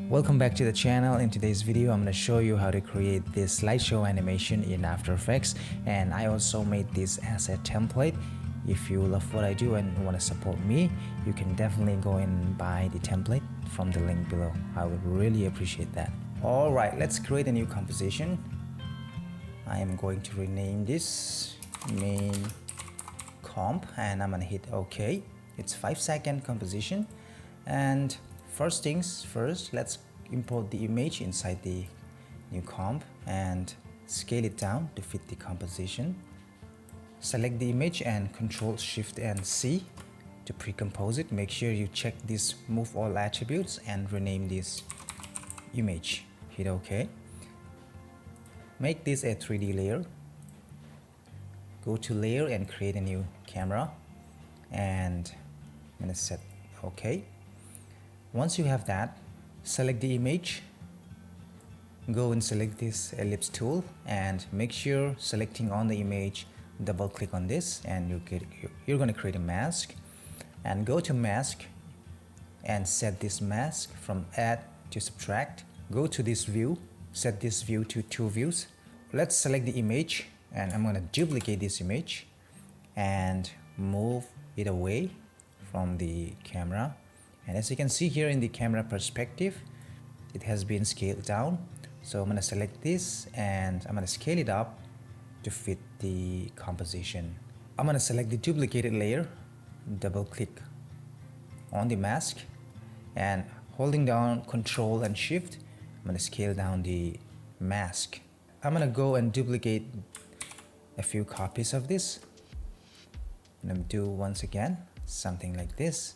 Welcome back to the channel. In today's video I'm going to show you how to create this slideshow animation in After Effects, and I also made this as a template. If you love what I do and want to support me, you can definitely go and buy the template from the link below. I would really appreciate that. Alright, let's create a new composition. I am going to rename this main comp and I'm going to hit OK. It's 5-second composition, and first things first, let's import the image inside the new comp and scale it down to fit the composition. Select the image and Ctrl Shift and C to pre-compose it. Make sure you check this move all attributes and rename this image. Hit OK. Make this a 3D layer. Go to layer and create a new camera, and I'm going to set OK. Once you have that, select the image, go and select this ellipse tool and make sure selecting on the image, double click on this and you're going to create a mask, and go to mask and set this mask from add to subtract. Go to this view, set this view to 2 views. Let's select the image and I'm going to duplicate this image and move it away from the camera. And as you can see here in the camera perspective, it has been scaled down. So I'm going to select this and I'm going to scale it up to fit the composition. I'm going to select the duplicated layer, double click on the mask, and holding down Ctrl and Shift, I'm going to scale down the mask. I'm going to go and duplicate a few copies of this. I'm going to do once again something like this,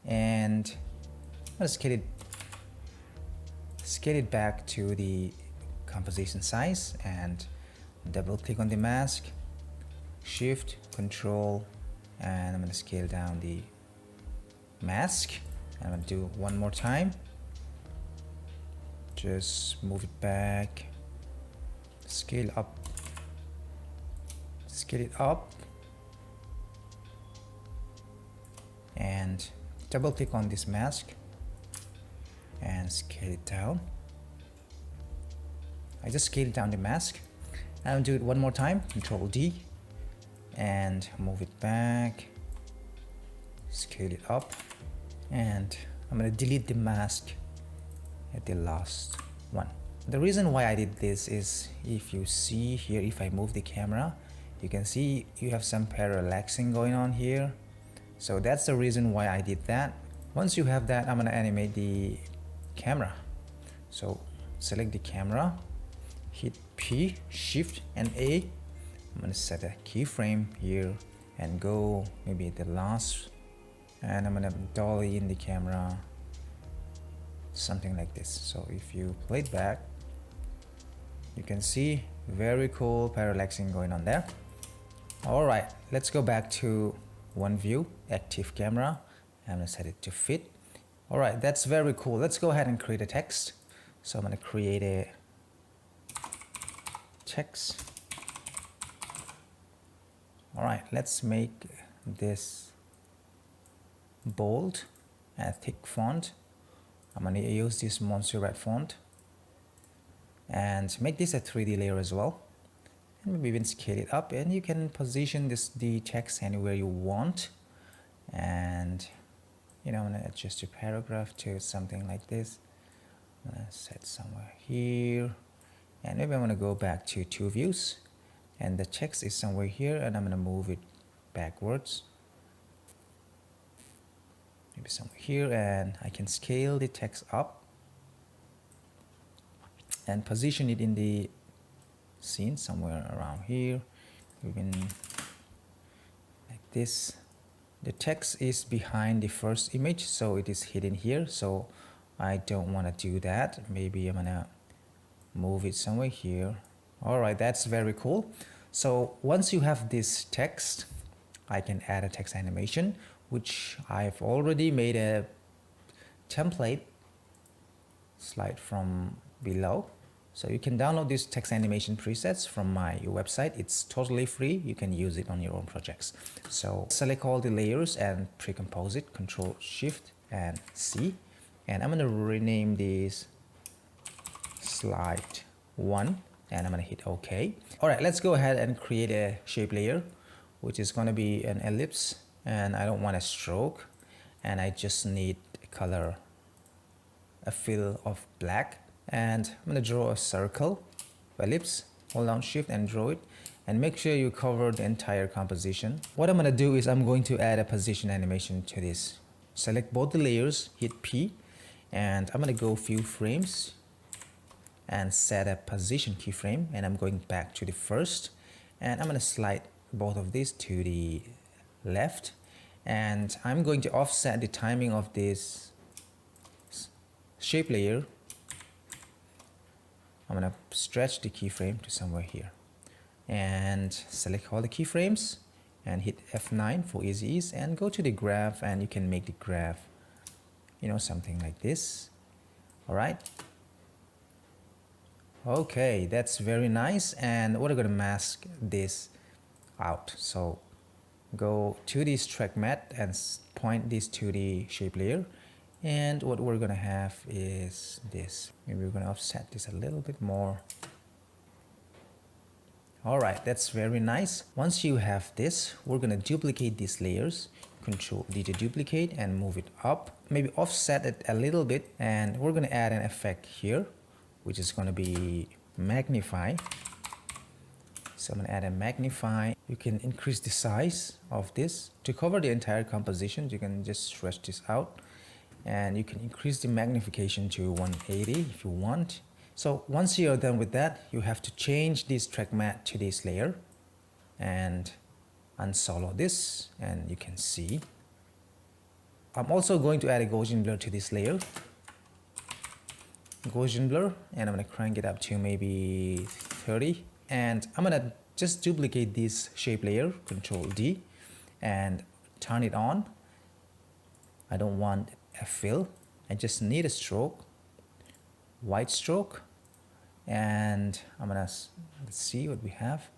and I'm going to scale it back to the composition size and double click on the mask, Shift, Control, and I'm going to scale down the mask. I'm going to do one more time. Just move it back, scale it up, and double click on this mask and scale it down. I just scaled down the mask. I'll do it one more time, Control D, and move it back, scale it up, and I'm going to delete the mask at the last one. The reason why I did this is, if you see here, if I move the camera, you can see you have some parallaxing going on here. So that's the reason why I did that. Once you have that, I'm going to animate the camera. So select the camera, hit P, Shift and A. I'm going to set a keyframe here and go maybe at the last, and I'm going to dolly in the camera, something like this. So if you play it back, you can see very cool parallaxing going on there. Alright, let's go back to one view, active camera. I'm going to set it to fit. Alright, that's very cool. Let's go ahead and create a text. So I'm going to create a text. Alright, let's make this bold and thick font. I'm going to use this Montserrat font and make this a 3D layer as well. And maybe even scale it up, and you can position the text anywhere you want. And I'm going to adjust the paragraph to something like this. I'm going to set somewhere here, and maybe I'm going to go back to 2 views, and the text is somewhere here, and I'm going to move it backwards, maybe somewhere here, and I can scale the text up and position it in the scene somewhere around here, even like this. The text is behind the first image, so it is hidden here, so I don't want to do that. Maybe I'm gonna move it somewhere here. Alright, that's very cool. So once you have this text, I can add a text animation, which I've already made a template slide from below. So you can download these text animation presets from my website. It's totally free. You can use it on your own projects. So select all the layers and pre-compose it, Control Shift and C. and I'm gonna rename this slide 1, and I'm gonna hit OK. All right, let's go ahead and create a shape layer, which is gonna be an ellipse, and I don't want a stroke, and I just need a color, a fill of black, and I'm gonna draw a circle, ellipse, hold down shift and draw it, and make sure you cover the entire composition. What I'm gonna do is I'm going to add a position animation to this. Select both the layers, hit P, and I'm gonna go few frames and set a position keyframe, and I'm going back to the first, and I'm gonna slide both of these to the left, and I'm going to offset the timing of this shape layer. I'm gonna stretch the keyframe to somewhere here, and select all the keyframes and hit F9 for easy ease, and go to the graph, and you can make the graph, you know, something like this. All right. Okay, that's very nice, and we're gonna mask this out. So go to this track mat and point this to the shape layer, and what we're gonna have is this. Maybe we're gonna offset this a little bit more. All right, that's very nice. Once you have this, we're gonna duplicate these layers. Control D to duplicate and move it up. Maybe offset it a little bit, and we're gonna add an effect here, which is gonna be magnify. So I'm gonna add a magnify. You can increase the size of this to cover the entire composition. You can just stretch this out, and you can increase the magnification to 180 if you want. So once you're done with that, you have to change this track mat to this layer and unsolo this, and you can see. I'm also going to add a Gaussian blur to this layer. Gaussian blur, and I'm gonna crank it up to maybe 30, and I'm gonna just duplicate this shape layer, Control D, and turn it on. I don't want a fill, I just need a stroke, white stroke, and I'm gonna, let's see what we have.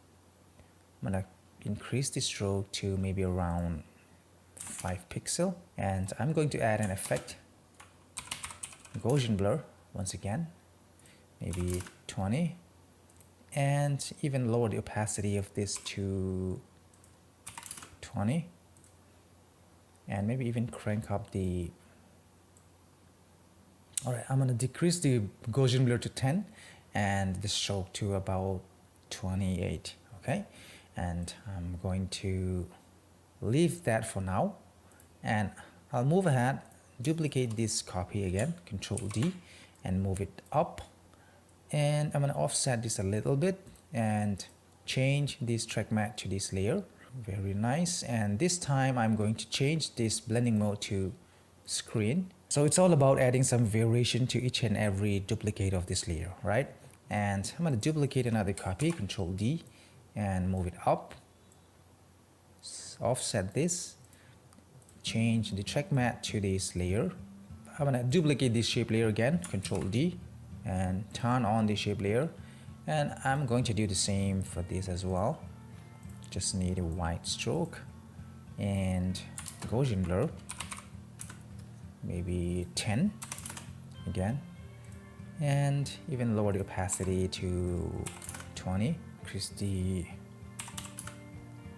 I'm gonna increase the stroke to maybe around 5 pixel, and I'm going to add an effect, Gaussian blur, once again, maybe 20, and even lower the opacity of this to 20, and maybe even crank up the. All right, I'm gonna decrease the Gaussian blur to 10 and the stroke to about 28. Okay, and I'm going to leave that for now, and I'll move ahead, duplicate this copy again, Control D, and move it up, and I'm gonna offset this a little bit and change this track mat to this layer. Very nice. And this time I'm going to change this blending mode to screen. So it's all about adding some variation to each and every duplicate of this layer, right? And I'm gonna duplicate another copy, Control D, and move it up, offset this, change the track mat to this layer. I'm gonna duplicate this shape layer again, Control D, and turn on the shape layer, and I'm going to do the same for this as well. Just need a white stroke and Gaussian blur, maybe 10 again, and even lower the opacity to 20. Increase the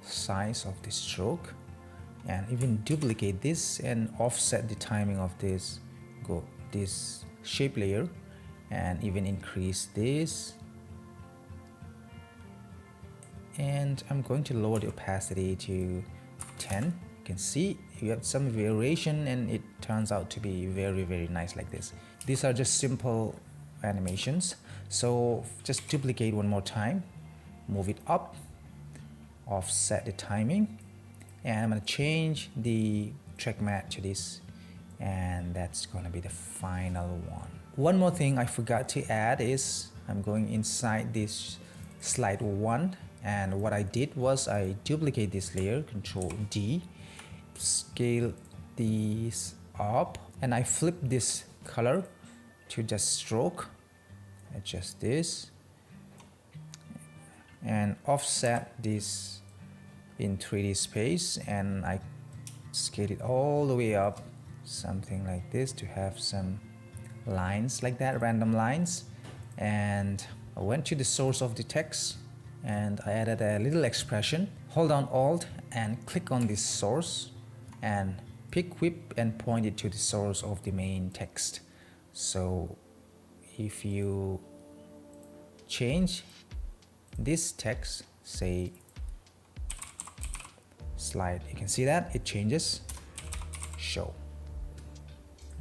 size of the stroke, and even duplicate this and offset the timing of this shape layer, and even increase this, and I'm going to lower the opacity to 10. You can see you have some variation, and it turns out to be very, very nice like this. These are just simple animations, so just duplicate one more time, move it up, offset the timing, and I'm going to change the track mat to this, and that's going to be the final one. One more thing I forgot to add is I'm going inside this slide 1, and what I did was I duplicate this layer, Control D, scale these up, and I flip this color to just stroke, adjust this, and offset this in 3D space, and I scale it all the way up something like this to have some lines like that, random lines. And I went to the source of the text and I added a little expression. Hold down Alt and click on this source and pick whip and point it to the source of the main text. So if you change this text, say slide, you can see that it changes. Show.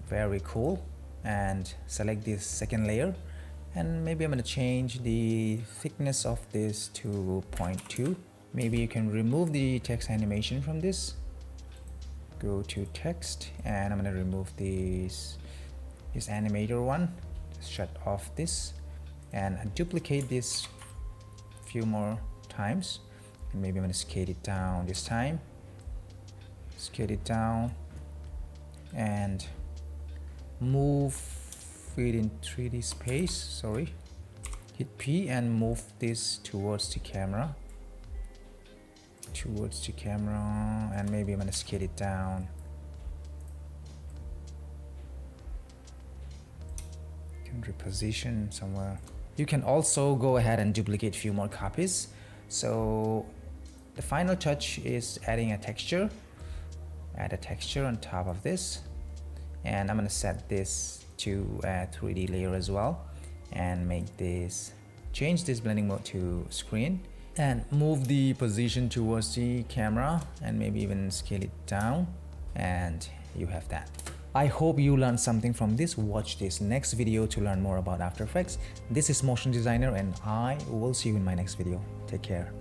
Very cool. And select this second layer, and maybe I'm going to change the thickness of this to 0.2. Maybe you can remove the text animation from this. Go to text, and I'm going to remove this animator one. Just shut off this and duplicate this few more times, and maybe I'm going to scale it down this time. Scale it down and move it in 3D space. Sorry, hit P and move this towards the camera, and maybe I'm gonna scale it down. You can reposition somewhere. You can also go ahead and duplicate a few more copies. So the final touch is adding a texture. Add a texture on top of this, and I'm gonna set this to a 3D layer as well, and change this blending mode to screen, and move the position towards the camera, and maybe even scale it down, and you have that. I hope you learned something from this. Watch this next video to learn more about After Effects. This is Motion Designer, and I will see you in my next video. Take care.